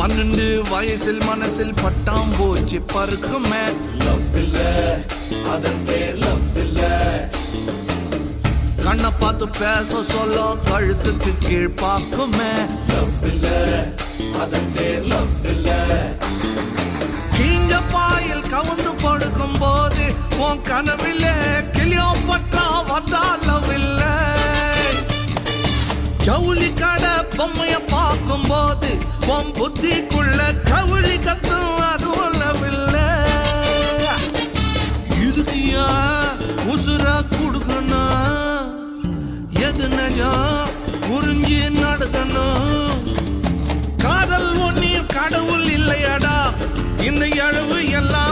12 வயசில் மனசில் பட்டாம்பூச்சி பறக்குமே. லவ் இல்ல அதன் பேர் லவ் இல்ல. கண்ணை பார்த்து பேச சொல்ல கழுத்துக்கு கீழ் பார்க்குமே. லவ் இல்ல அதன் பேர் லவ் இல்ல. கீஞ்ச பாயில் கவுந்து படுக்கும் போது உன் கனவிலே கிளியோபட்ரா வந்தா லவ் இல்ல. ஜவுளி கடை பொம்மைய பார்க்கும் போது உன் புத்திக்குள்ள கவுளி கத்தும் அதுவும் லவ் இல்ல. இதுக்கு உசுர கொடுக்கணும், எது நஜம் புரிஞ்சு நடக்கணும். காதல் ஒன்னியும் கடவுள் இல்லையடா, இந்த எழுவு எல்லாம்